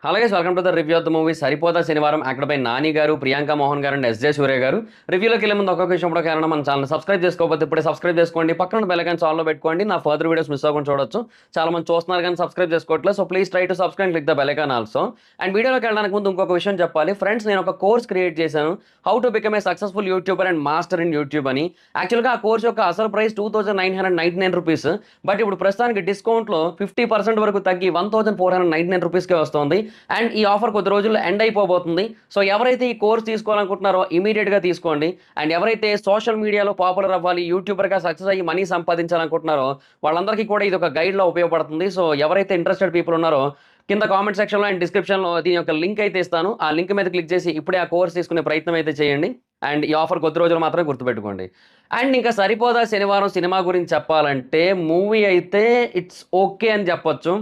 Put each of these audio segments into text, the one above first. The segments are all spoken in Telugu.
Hello guys, welcome to the review of the movie Saripodhaa Sanivaaram. అక్కడపై నాని గారు, ప్రియాంక మోహన్ గారు అండ్ ఎస్జే సూర్య గారు. రివ్యూలోకి వెళ్ళే ముందు ఒక్కొక్క విషయం కూడా కారణం, మన ఛానల్ సబ్స్క్రైబ్ చేసుకోకపోతే ఇప్పుడే సబ్స్క్రైబ్ చేసుకోండి. పక్కన బెల్ ఐకాన్ ఆన్లో పెట్టుకోండి. నా ఫర్దర్ వీడియోస్ మిస్ అవ్వకుండా చూడొచ్చు. చాలా మంది చూస్తున్నారు కానీ సబ్స్క్రైబ్ చేసుకోవట్లేదు. So please try to subscribe, click the bell icon also. And వీడియోలోకి వెళ్ళడానికి ముందు ఇంకొక విషయం చెప్పాలి ఫ్రెండ్స్. నేను ఒక కోర్స్ క్రియేట్ చేశాను, how to become a successful YouTuber and master in YouTube అని. యాక్చువల్గా ఆ కోర్స్ యొక్క అసలు ప్రైస్ 2999 రూపీస్. బట్ ఇప్పుడు ప్రస్తుతానికి డిస్కౌంట్లో 50% వరకు తగ్గి 1499 రూపీస్కే వస్తుంది. అండ్ ఈ ఆఫర్ కొద్ది రోజుల్లో ఎండ్ అయిపోబోతుంది. సో ఎవరైతే ఈ కోర్స్ తీసుకోవాలనుకుంటున్నారో ఇమీడియట్గా తీసుకోండి. అండ్ ఎవరైతే సోషల్ మీడియాలో పాపులర్ అవ్వాలి, యూట్యూబర్గా సక్సెస్ అయ్యి మనీ సంపాదించాలనుకుంటున్నారో వాళ్ళందరికీ కూడా ఇది ఒక గైడ్లో ఉపయోగపడుతుంది. సో ఎవరైతే ఇంట్రెస్టెడ్ పీపుల్ ఉన్నారో కింద కామెంట్ సెక్షన్లో అండ్ డిస్క్రిప్షన్లో దీని యొక్క లింక్ అయితే ఇస్తాను. ఆ లింక్ మీద క్లిక్ చేసి ఇప్పుడే ఆ కోర్స్ తీసుకునే ప్రయత్నం అయితే చేయండి. అండ్ ఈ ఆఫర్ కొద్ది రోజులు మాత్రమే గుర్తుపెట్టుకోండి. అండ్ ఇంకా సరిపోదా శనివారం సినిమా గురించి చెప్పాలంటే మూవీ అయితే ఇట్స్ ఓకే అని చెప్పొచ్చు.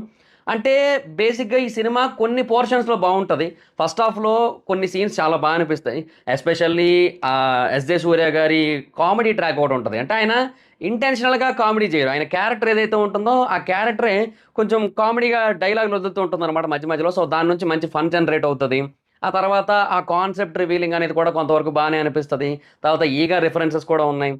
అంటే బేసిక్గా ఈ సినిమా కొన్ని పోర్షన్స్లో బాగుంటుంది. ఫస్ట్ హాఫ్లో కొన్ని సీన్స్ చాలా బాగా అనిపిస్తాయి. ఎస్పెషల్లీ ఎస్జే సూర్య గారి కామెడీ ట్రాక్ ఒకటి ఉంటుంది. అంటే ఆయన ఇంటెన్షనల్గా కామెడీ చేయరు. ఆయన క్యారెక్టర్ ఏదైతే ఉంటుందో ఆ క్యారెక్టరే కొంచెం కామెడీగా డైలాగులు వదులుతూ ఉంటుంది అనమాట మధ్య మధ్యలో. సో దాని నుంచి మంచి ఫన్ జనరేట్ అవుతుంది. ఆ తర్వాత ఆ కాన్సెప్ట్ రివీలింగ్ అనేది కూడా కొంతవరకు బాగానే అనిపిస్తుంది. తర్వాత ఈగా రిఫరెన్సెస్ కూడా ఉన్నాయి.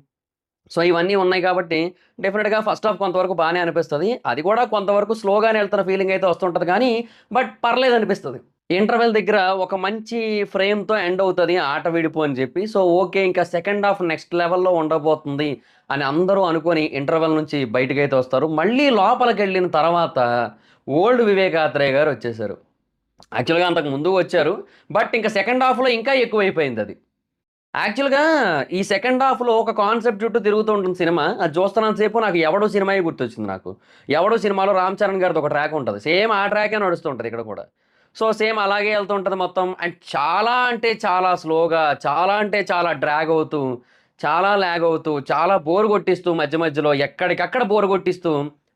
సో ఇవన్నీ ఉన్నాయి కాబట్టి డెఫినెట్గా ఫస్ట్ హాఫ్ కొంతవరకు బాగానే అనిపిస్తుంది. అది కూడా కొంతవరకు స్లోగానే వెళ్తున్న ఫీలింగ్ అయితే వస్తుంటుంది కానీ బట్ పర్లేదు అనిపిస్తుంది. ఇంటర్వెల్ దగ్గర ఒక మంచి ఫ్రేమ్తో ఎండ్ అవుతుంది ఆట విడిపు అని చెప్పి. సో ఓకే, ఇంకా సెకండ్ హాఫ్ నెక్స్ట్ లెవెల్లో ఉండబోతుంది అని అందరూ అనుకొని ఇంటర్వెల్ నుంచి బయటకు అయితే వస్తారు. మళ్ళీ లోపలికి వెళ్ళిన తర్వాత ఓల్డ్ వివేకాత్రేయ గారు వచ్చేసారు. యాక్చువల్గా అంతకు ముందు వచ్చారు, బట్ ఇంకా సెకండ్ హాఫ్లో ఇంకా ఎక్కువైపోయింది అది. యాక్చువల్‌గా ఈ సెకండ్ హాఫ్‌లో ఒక కాన్సెప్ట్ చుట్టూ తిరుగుతూ ఉంటుంది సినిమా. అది చూస్తున్నంత సేపు నాకు 'ఎవడు' సినిమాయే గుర్తొచ్చింది నాకు. 'ఎవడు' సినిమాలో రామ్ చరణ్ గారిది ఒక ట్రాక్ ఉంటది. సేమ్ ఆ ట్రాకే నడుస్తూ ఉంటది ఇక్కడ కూడా. సో సేమ్ అలాగే ఎళ్తూ ఉంటది మొత్తం. అండ్ చాలా అంటే చాలా స్లోగా, చాలా అంటే చాలా డ్రాగ్ అవుతూ, చాలా లాగ్ అవుతూ, చాలా బోర్ కొట్టిస్తూ మధ్య మధ్యలో ఎక్కడికక్కడ బోర్ కొట్టిస్తూ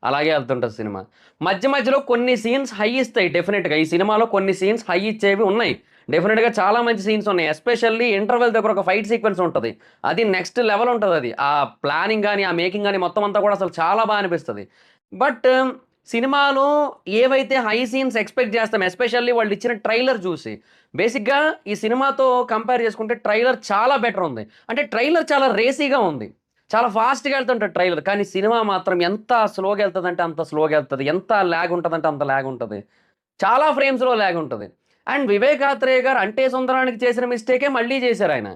అలాగే ఎళ్తుంటది సినిమా. మధ్య మధ్యలో కొన్ని సీన్స్ హై ఇస్తాయి డెఫినిట్‌గా. ఈ సినిమాలో కొన్ని సీన్స్ హై ఇచ్చేవి ఉన్నాయి. డెఫినెట్‌గా చాలా మంచి సీన్స్ ఉన్నాయి. ఎస్పెషల్లీ ఇంటర్వెల్ దగ్గర ఒక ఫైట్ సీక్వెన్స్ ఉంటది. అది నెక్స్ట్ లెవెల్ ఉంటదది. ఆ ప్లానింగ్ గాని, ఆ మేకింగ్ గాని మొత్తం అంతా కూడా అసలు చాలా బా అనిపిస్తది. బట్ సినిమాలో ఏవైతే హై సీన్స్ ఎక్స్‌పెక్ట్ చేస్తాం, ఎస్పెషల్లీ వాళ్ళిచ్చిన ట్రైలర్ చూసి. బేసిక్‌గా ఈ సినిమాతో కంపేర్ చేసుకుంటే ట్రైలర్ చాలా బెటర్ ఉంది. అంటే ట్రైలర్ చాలా రేసీగా ఉంది. చాలా ఫాస్ట్‌గా ఎళ్తుంటది ట్రైలర్. కానీ సినిమా మాత్రం ఎంత స్లోగా ఎళ్తదంటే అంత స్లోగా ఎళ్తది. ఎంత లాగ్ ఉంటదంటే అంత లాగ్ ఉంటది. చాలా ఫ్రేమ్స్‌లో లాగ్ ఉంటది. అండ్ వివేకాత్రేయ గారు 'అంటే సుందరానికి' చేసిన మిస్టేకే మళ్ళీ చేశారాయన.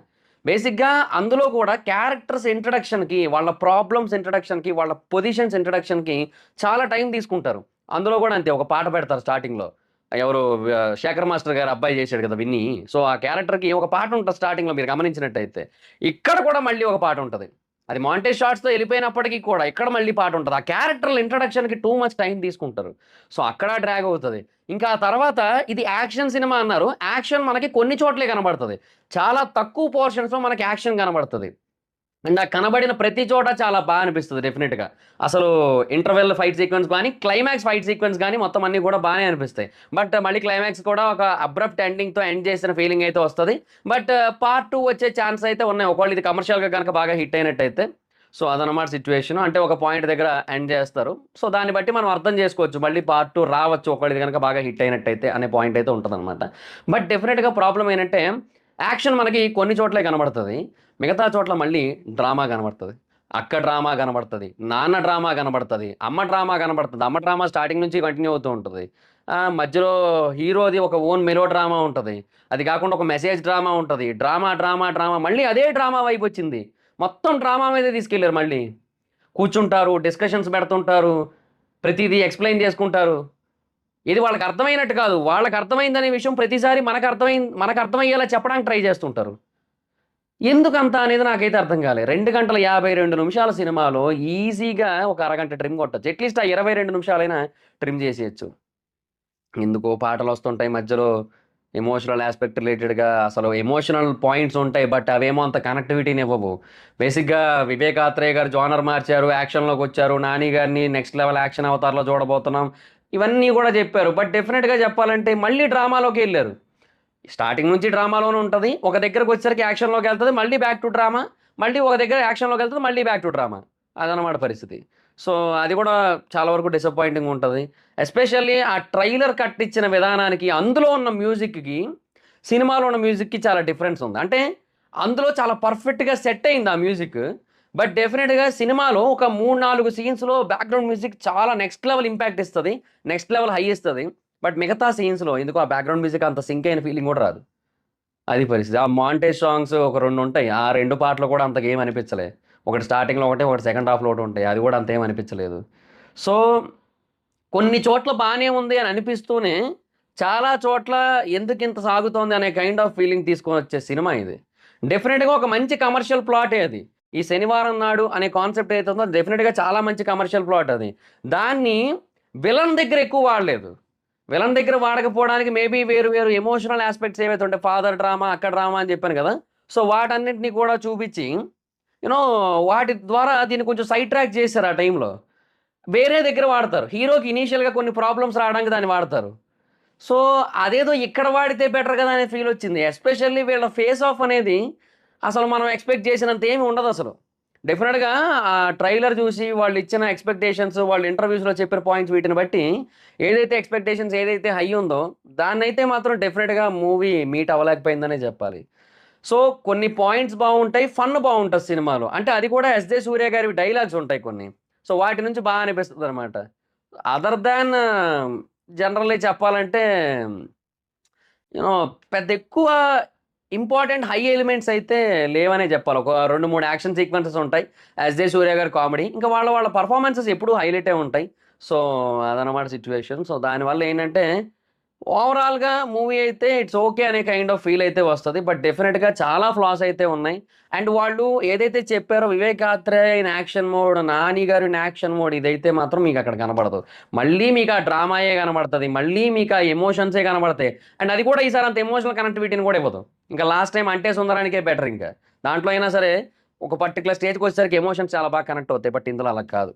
బేసిక్‌గా అందులో కూడా క్యారెక్టర్స్ ఇంట్రడక్షన్‌కి, వాళ్ళ ప్రాబ్లమ్స్ ఇంట్రడక్షన్‌కి, వాళ్ళ పొజిషన్స్ ఇంట్రడక్షన్‌కి చాలా టైం తీసుకుంటారు. అందులో కూడా అంతే ఒక పాట పెడతారు స్టార్టింగ్‌లో. ఎవరు 'శేఖర్ మాస్టర్' గారి అబ్బాయి చేశాడు కదా! విన్నీ. సో, ఆ క్యారెక్టర్‌కి ఒక పాట ఉంటది స్టార్టింగ్‌లో మీరు గమనించినట్టయితే. ఇక్కడ కూడా మళ్ళీ ఒక పాట ఉంటది. అది మాంటేజ్ షాట్స్‌తో ఎళ్ళిపోయినప్పటికి కూడా ఇక్కడ మళ్ళీ పాటుంటది. ఆ క్యారెక్టర్‌ల ఇంట్రడక్షన్‌కి టూ మచ్ టైమ్ తీసుకుంటారు. సో, అక్కడ డ్రాగ్ అవుతది. ఇంకా ఆ తర్వాత ఇది యాక్షన్ సినిమా అన్నారు. యాక్షన్ మనకి కొన్ని చోట్లే కనబడతది. చాలా తక్కువ పోర్షన్స్‌లో మనకి యాక్షన్ కనబడతది. అండ్ ఆ కనబడిన ప్రతి చోట చాలా బా అనిపిస్తది డెఫినిట్‌గా. అసలు ఇంటర్వెల్ ఫైట్ సీక్వెన్స్ గాని, క్లైమాక్స్ ఫైట్ సీక్వెన్స్ గాని మొత్తం అన్నీ కూడా బానే అనిపిస్తాయి. బట్ మళ్ళీ క్లైమాక్స్ కూడా ఒక అబ్రప్ట్ ఎండింగ్‌తో ఎండ్ చేసిన ఫీలింగ్ అయితే వస్తది. బట్ పార్ట్ 2 వచ్చే ఛాన్స్ అయితే ఉన్నాయి. ఒకవేళ ఇది కమర్షియల్‌గా గనక బాగా హిట్ అయినట్టయితే. సో, అదనమాట సిట్యుయేషన్. అంటే ఒక పాయింట్ దగ్గర ఎండ్ చేస్తారు. సో, దాన్ని బట్టి మనం అర్థం చేసుకోవచ్చు. మళ్ళీ పార్ట్ 2 రావచ్చు ఒకవేళ ఇది గనక బాగా హిట్ అయినట్టయితే అనే పాయింట్ అయితే ఉంటదనమాట. బట్ డెఫినిట్‌గా ప్రాబ్లమ్ ఏంటంటే యాక్షన్ మనకి కొన్ని చోట్లే కనబడతది. మిగతా చోట్ల మళ్ళీ డ్రామా కనబడతది. అక్క డ్రామా కనబడతది. నాన్న డ్రామా కనబడతది. అమ్మ డ్రామా కనబడతది. అమ్మ డ్రామా స్టార్టింగ్ నుంచి కంటిన్యూ అవుతూ ఉంటది. మధ్యలో హీరోది ఒక ఓన్ మెలో డ్రామా ఉంటది. అది కాకుండా ఒక మెసేజ్ డ్రామా ఉంటది. డ్రామా, డ్రామా, డ్రామా మళ్ళీ అదే డ్రామా వైబొచ్చింది. మొత్తం డ్రామా మీదే తీసుకెళ్లారు మళ్ళీ. కూర్చుంటారు, డిస్కషన్స్ పెడుతుంటారు. ప్రతీదీ ఎక్స్‌ప్లెయిన్ చేసుకుంటారు. ఇది వాళ్ళకి అర్థమైనట్టు కాదు. వాళ్ళకి అర్థమైందనే విషయం ప్రతిసారి మనకర్థమయ్యేలా చెప్పడానికి ట్రై చేస్తుంటారు. ఎందుకంత అనేది నాకైతే అర్థం కాలే. 2 గంటల 52 నిమిషాల సినిమాలో ఈజీగా ఒక అరగంట ట్రిమ్ కొట్టొచ్చు. అట్‌లీస్ట్ ఆ 22 నిమిషాలైనా ట్రిమ్ చేసేయొచ్చు. ఎందుకో పాటలొస్తుంటాయి మధ్యలో ఎమోషనల్ యాస్పెక్ట్ రిలేటెడ్‌గా అసలు ఎమోషనల్ పాయింట్స్ ఉంటాయి. బట్ అవేమో అంత కనెక్టివిటీనివ్వవు. బేసిక్‌గా వివేక్ ఆత్రేయ గారు జోనర్ మార్చారు. యాక్షన్‌లోకొచ్చారు. నాని గారిని నెక్స్ట్ లెవెల్ యాక్షన్ అవతార్‌లో చూడబోతున్నాం. ఇవన్నీ కూడా చెప్పారు. బట్ డెఫినిట్‌గా చెప్పాలంటే మళ్ళీ డ్రామాలోకెళ్లారు. స్టార్టింగ్ నుంచి డ్రామాలోనే ఉంటది. ఒక దగ్గరకొచ్చేసరికి యాక్షన్‌లోకెళ్తది. మళ్ళీ బ్యాక్ టు డ్రామా. మళ్ళీ ఒక దగ్గర యాక్షన్‌లోకెళ్తది. మళ్ళీ బ్యాక్ టు డ్రామా. అదనమాట పరిస్థితి. సో అది కూడా చాలా వరకు డిసప్పాయింటింగ్ ఉంటది. ఎస్పెషల్లీ ఆ ట్రైలర్ కట్ ఇచ్చిన విధానానికి, అందులో ఉన్న మ్యూజిక్‌కి, సినిమాలో ఉన్న మ్యూజిక్‌కి చాలా డిఫరెన్స్ ఉంది. అంటే అందులో చాలా పర్ఫెక్ట్‌గా సెట్ అయింది ఆ మ్యూజిక్. బట్ డెఫినిట్‌గా సినిమాలో ఒక 3, 4 సీన్స్‌లో బ్యాక్‌గ్రౌండ్ మ్యూజిక్ చాలా నెక్స్ట్ లెవెల్ ఇంపాక్ట్ ఇస్తది. నెక్స్ట్ లెవెల్ హై ఇస్తది. బట్ మిగతా సీన్స్‌లో ఎందుకో ఆ బ్యాక్‌గ్రౌండ్ మ్యూజిక్ అంత సింక్ అయిన ఫీలింగ్ కూడా రాదు. అది పరిస్థితి. ఆ మాంటేజ్ సాంగ్స్ ఒక 2 ఉంటాయి. ఆ 2 పాటలు కూడా అంతగా ఏమి అనిపించలే. ఒకటి స్టార్టింగ్‌లో ఒకటి, ఒకటి సెకండ్ హాఫ్‌లో ఒకటుంటాయి. అది కూడా అంత ఏమి అనిపించలేదు. సో, కొన్ని చోట్ల బానే ఉంది అని అనిపిస్తూనే, చాలా చోట్ల ఎందుకింత సాగుతోంది అనే కైండ్ ఆఫ్ ఫీలింగ్ తీసుకొనొచ్చే సినిమా ఇది. డెఫినిట్‌గా ఒక మంచి కమర్షియల్ ప్లాటే అది. ఈ శనివారం నాడు అనే కాన్సెప్ట్ ఏదైతే ఉందో డెఫినిట్‌గా చాలా మంచి కమర్షియల్ ప్లాట్ అది. దాన్ని విలన్ దగ్గర ఎక్కువ వాడలేదు. విలన్ దగ్గర వాడకపోవడానికి మేబీ వేరు వేరు ఎమోషనల్ యాస్పెక్ట్స్ ఏవైతే ఉంటాయో, ఫాదర్ డ్రామా, అక్కడ డ్రామా అని చెప్పాను కదా! సో, వాటన్నిటిని కూడా చూపిచ్చి, యూ నో వాటి ద్వారా దీన్ని కొంచెం సైడ్ ట్రాక్ చేశారు ఆ టైంలో. వేరే దగ్గర వాడతారు. హీరోకి ఇనీషియల్‌గా కొన్ని ప్రాబ్లమ్స్ రావడానికి దాన్ని వాడతారు. సో, అదేదో ఇక్కడ వాడితే బెటర్ కదా! అనే ఫీలొచ్చింది. ఎస్పెషల్లీ వీళ్ళ ఫేస్ ఆఫ్ అనేది అసలు మనం ఎక్స్‌పెక్ట్ చేసినంత ఏమి ఉండదసలు. డెఫినిట్‌గా ఆ ట్రైలర్ చూసి వాళ్ళిచ్చిన ఎక్స్‌పెక్టేషన్స్, వాళ్ళు ఇంటర్‌వ్యూస్‌లో చెప్పిన పాయింట్స్ వీటిని బట్టి ఏదైతే ఎక్స్‌పెక్టేషన్స్ ఏదైతే హై ఉందో దాన్నైతే మాత్రం డెఫినిట్‌గా మూవీ మీట్ అవ్వలేకపోయిందనే చెప్పాలి. సో, కొన్ని పాయింట్స్ బావుంటాయి. ఫన్ బావుంటది సినిమాలో. అంటే అది కూడా 'ఎస్.జె. సూర్య' గారివి డైలాగ్స్ ఉంటాయి కొన్ని. సో, వాటి నుంచి బా అనిపిస్తదనమాట. అదర్ దాన్ జనరల్లీ చెప్పాలంటే యూ నో పెద్ద ఎక్కువ ఇంపార్టెంట్ హై ఎలిమెంట్స్ అయితే లేవనే చెప్పాలి. ఒక 2, 3 యాక్షన్ సీక్వెన్సెస్ ఉంటాయి. 'ఎస్.జె. సూర్య' గారి కామెడీ. ఇంకా వాళ్ళ పెర్ఫార్మన్సెస్ ఎప్పుడూ హైలైటే ఉంటాయి. సో, అదనమాట సిట్యుయేషన్. సో, దానివల్ల ఏంటంటే ఓవరాల్‌గా మూవీ అయితే ఇట్స్ ఓకే అనే కైండ్ ఆఫ్ ఫీల్ అయితే వస్తది. బట్ డెఫినిట్‌గా చాలా ఫ్లాస్ అయితే ఉన్నాయి. అండ్ వాళ్ళు ఏదైతే చెప్పారో 'Vivek Athreya in action mode', 'Nani garu in action mode' ఇదైతే మాత్రం మీకక్కడ కనపడదు. మళ్ళీ మీకు ఆ డ్రామాయే కనపడతది. మళ్ళీ మీకు ఆ ఎమోషన్సే కనపడతాయి. అండ్ అది కూడా ఈసారి అంత ఎమోషనల్ కనెక్టివిటీని కూడా ఇవ్వదు. ఇంకా లాస్ట్ టైమ్ 'అంటే సుందరానికే' బెటర్ ఇంకా. దాంట్లో అయినా సరే ఒక పర్టిక్యులర్ స్టేజ్‌కొచ్చేసరికి ఎమోషన్స్ చాలా బాగా కనెక్ట్ అవుతాయి. బట్ ఇందులో అలా కాదు.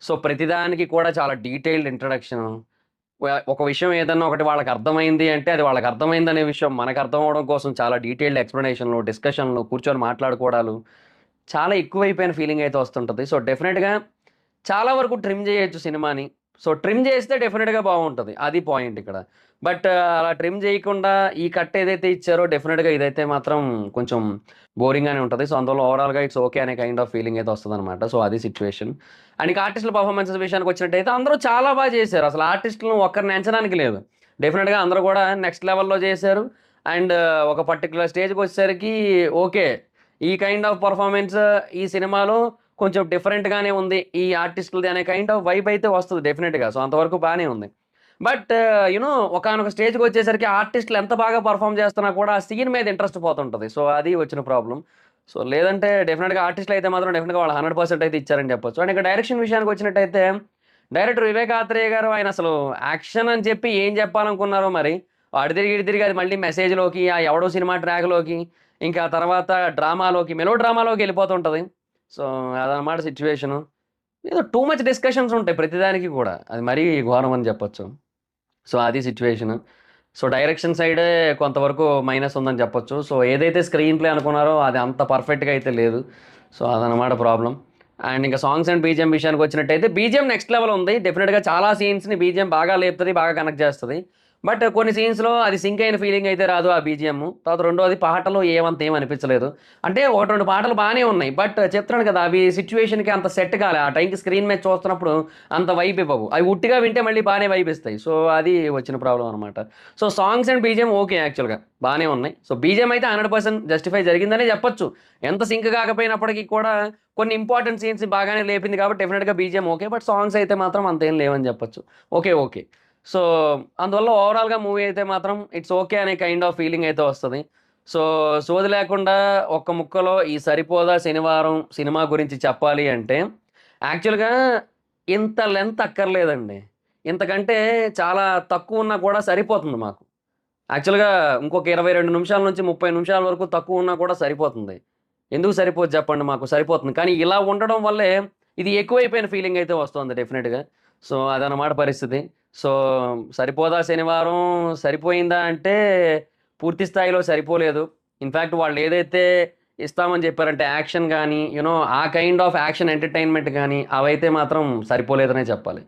సో, ప్రతిదానికి కూడా చాలా డీటెయిల్డ్ ఇంట్రడక్షను. ఒక విషయం ఏదన్నా ఒకటి వాళ్ళకర్థమైంది అంటే, అది వాళ్ళకర్థమైందనే విషయం మనకర్థం అవ్వడం కోసం చాలా డీటెయిల్డ్ ఎక్స్‌ప్లనేషన్‌లు, డిస్కషన్‌లు, కూర్చొని మాట్లాడుకోవడాలు, చాలా ఎక్కువైపోయిన ఫీలింగయితే వస్తుంటది. సో, డెఫినిట్‌గా చాలా వరకు ట్రిమ్ జేయొచ్చు సినిమాని. సో, ట్రిమ్ జేస్తే డెఫినిట్‌గా బావుంటది. అది పాయింట్ ఇక్కడ. బట్ అలా ట్రిమ్ జేయకుండా ఈ కట్ ఏదైతే ఇచ్చారో డెఫినిట్‌గా ఇదైతే మాత్రం కొంచెం బోరింగ్‌గానే ఉంటది. సో, అందువల్ల ఓవరాల్‌గా ఇట్స్ ఓకే అనే కైండ్ ఆఫ్ ఫీలింగ్ అయితే వస్తదనమాట. సో, అది సిట్యుయేషన్. అండ్ ఇక ఆర్టిస్ట్‌ల పెర్ఫార్మన్సెస్ విషయానికొచ్చినట్టయితే అందరూ చాలా బా జేశారు. అసలు ఆర్టిస్ట్‌లను ఒక్కరిని ఎంచడానికి లేదు. డెఫినిట్‌గా అందరూ గూడా నెక్స్ట్ లెవెల్‌లో జేశారు. అండ్ ఒక పర్టిక్యులర్ స్టేజ్‌కొచ్చేసరికి ఓకే. ఈ కైండ్ ఆఫ్ పెర్ఫార్మన్స్ ఈ సినిమాలో కొంచెం డిఫరెంట్‌గానే ఉంది. ఈ ఆర్టిస్ట్‌లది అనే కైండ్ ఆఫ్ వైబ్ అయితే వస్తది డెఫినిట్‌గా. సో, అంతవరకు బానే ఉంది. బట్ ఒకానొక స్టేజ్‌కొచ్చేసరికి ఆర్టిస్ట్‌లు ఎంత బాగా పెర్ఫార్మ్ చేస్తున్నా కూడా ఆ సీన్ మీద ఇంట్రెస్ట్ పోతుంటది. సో, అది వచ్చిన ప్రాబ్లమ్. సో, లేదంటే డెఫినిట్‌గా ఆర్టిస్ట్‌లు అయితే మాత్రం డెఫినిట్‌గా వాళ్ళు 100% అయితే ఇచ్చారని చెప్పొచ్చు. అండ్ ఇక డైరెక్షన్ విషయానికొచ్చినట్టయితే డైరెక్టర్ వివేక్ ఆత్రేయ గారు ఆయన అసలు యాక్షన్ అని చెప్పి ఏం చెప్పాలనుకున్నారో మరి. అటు తిరిగి, ఇటు తిరిగి అది మళ్ళీ మెసేజ్‌లోకి, ఆ ఎవడో సినిమా ట్రాక్‌లోకి, ఇంకా తర్వాత డ్రామాలోకి, మెలో డ్రామాలోకి ఎళ్ళిపోతుంటది. సో, అదనమాట సిట్యుయేషను. ఏదో టూ మచ్ డిస్కషన్స్ ఉంటాయి ప్రతిదానికి కూడా. అది మరీ ఘోరం అని చెప్పొచ్చు. సో, అది సిట్యుయేషను. సో, డైరెక్షన్ సైడే కొంతవరకు మైనస్ ఉందని చెప్పొచ్చు. సో, ఏదైతే స్క్రీన్ ప్లే అనుకున్నారో అది అంత పర్ఫెక్ట్‌గా అయితే లేదు. సో, అదనమాట ప్రాబ్లమ్. అండ్ ఇంకా సాంగ్స్ అండ్ బీజీఎం విషయానికొచ్చినట్టయితే బీజీఎం నెక్స్ట్ లెవెల్ ఉంది. డెఫినిట్‌గా చాలా సీన్స్‌ని బీజీఎం బాగా లేపుతది, బాగా కనెక్ట్ చేస్తది. బట్ కొన్ని సీన్స్‌లో అది సింక్ అయిన ఫీలింగ్ అయితే రాదు ఆ బీజీఎం. తర్వాత రెండోది పాటలు ఏం అనిపించలేదు. అంటే 1, 2 పాటలు బానే ఉన్నాయి. బట్ చెప్తున్నాను కదా! అవి సిట్యుయేషన్‌కి అంత సెట్ కాలే. ఆ టైంకి స్క్రీన్ మీద చూస్తున్నప్పుడు అంత వైబ్ ఇవ్వవు. అవి ఉట్టిగా వింటే మళ్ళీ బానే వైబ్ ఇస్తాయి. సో, అది వచ్చిన ప్రాబ్లమ్ అనమాట. So, songs and BGM okay యాక్చువల్‌గా. బానే ఉన్నాయి. సో, బీజీఎం అయితే 100% జస్టిఫై జరిగిందనే చెప్పొచ్చు. ఎంత సింక్ కాకపోయినప్పటికి కూడా కొన్ని ఇంపార్టెంట్ సీన్స్ బాగానే లేపింది కాబట్టి డెఫినిట్‌గా బీజీఎం ఓకే. బట్ సాంగ్స్ అయితే మాత్రం అంతేం లేవని చెప్పొచ్చు. ఓకే. ఓకే. సో, అందువల్ల ఓవరాల్‌గా మూవీ అయితే మాత్రం ఇట్స్ ఓకే అనే కైండ్ ఆఫ్ ఫీలింగ్ అయితే వస్తది. సో, సోది లేకుండా ఒక్క ముక్కలో ఈ 'సరిపోదా శనివారం' సినిమా గురించి చెప్పాలి అంటే యాక్చువల్‌గా ఇంత లెంత్ అక్కర్లేదండి. ఇంతకంటే చాలా తక్కువున్నా కూడా సరిపోతుంది మాకు. యాక్చువల్‌గా ఇంకొక 22 నిమిషాల నుంచి 30 నిమిషాల వరకు తక్కువున్నా కూడా సరిపోతుంది. ఎందుకు సరిపోదు చెప్పండి మాకు సరిపోతుంది. కానీ ఇలా ఉండడం వల్లే ఇది ఎక్కువైపోయిన ఫీలింగ్ అయితే వస్తుంది డెఫినిట్‌గా. సో, అదనమాట పరిస్థితి. సో, సరిపోదా శనివారం సరిపోయిందా అంటే పూర్తి స్థాయిలో సరిపోలేదు. ఇన్‌ఫాక్ట్ వాళ్ళేదైతే ఇస్తామని చెప్పారంటే యాక్షన్ కానీ ఆ కైండ్ ఆఫ్ యాక్షన్ ఎంటర్టైన్మెంట్ కానీ అవైతే మాత్రం సరిపోలేదనే చెప్పాలి.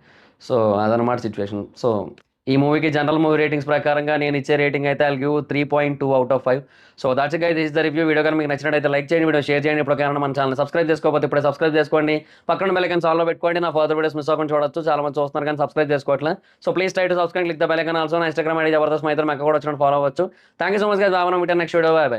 సో అదనమాట సిచ్యువేషన్. సో ఈ మూవీకి జనరల్ మూవీ రేటింగ్స్ ప్రకారంగా నేను ఇచ్చే రేటింగ్ అయితే I'll give 3.2/5. So that's guys, this is the review. Video కానీ మీకు నచ్చినట్టయితే లైక్ చేయండి, వీడియో షేర్ చేయండి. ఇప్పుడు మన ఛానల్ సబ్స్క్రైబ్ చేసుకోకపోతే ఇప్పుడే సబ్స్క్రైబ్ చేసుకోండి. పక్కన బెల్ ఐకాన్ ఆల్లో పెట్టుకోండి. నా ఫర్దర్ వీడియోస్ మిస్ అవ్వకుండా చూడొచ్చు. చాలా మంది చూస్తున్నారు కానీ సబ్స్క్రైబ్ చేసుకోవట్లేదు. So please try to subscribe, click the bell icon also. నా ఇన్స్టాగ్రామ్ ఐడి జబర్దస్త్ మైత్రి, అక్కడ కూడా వచ్చి ఫాలో అవ్వచ్చు. Thank you so much guys. బాగా నెక్స్ట్ వీడియో. By by.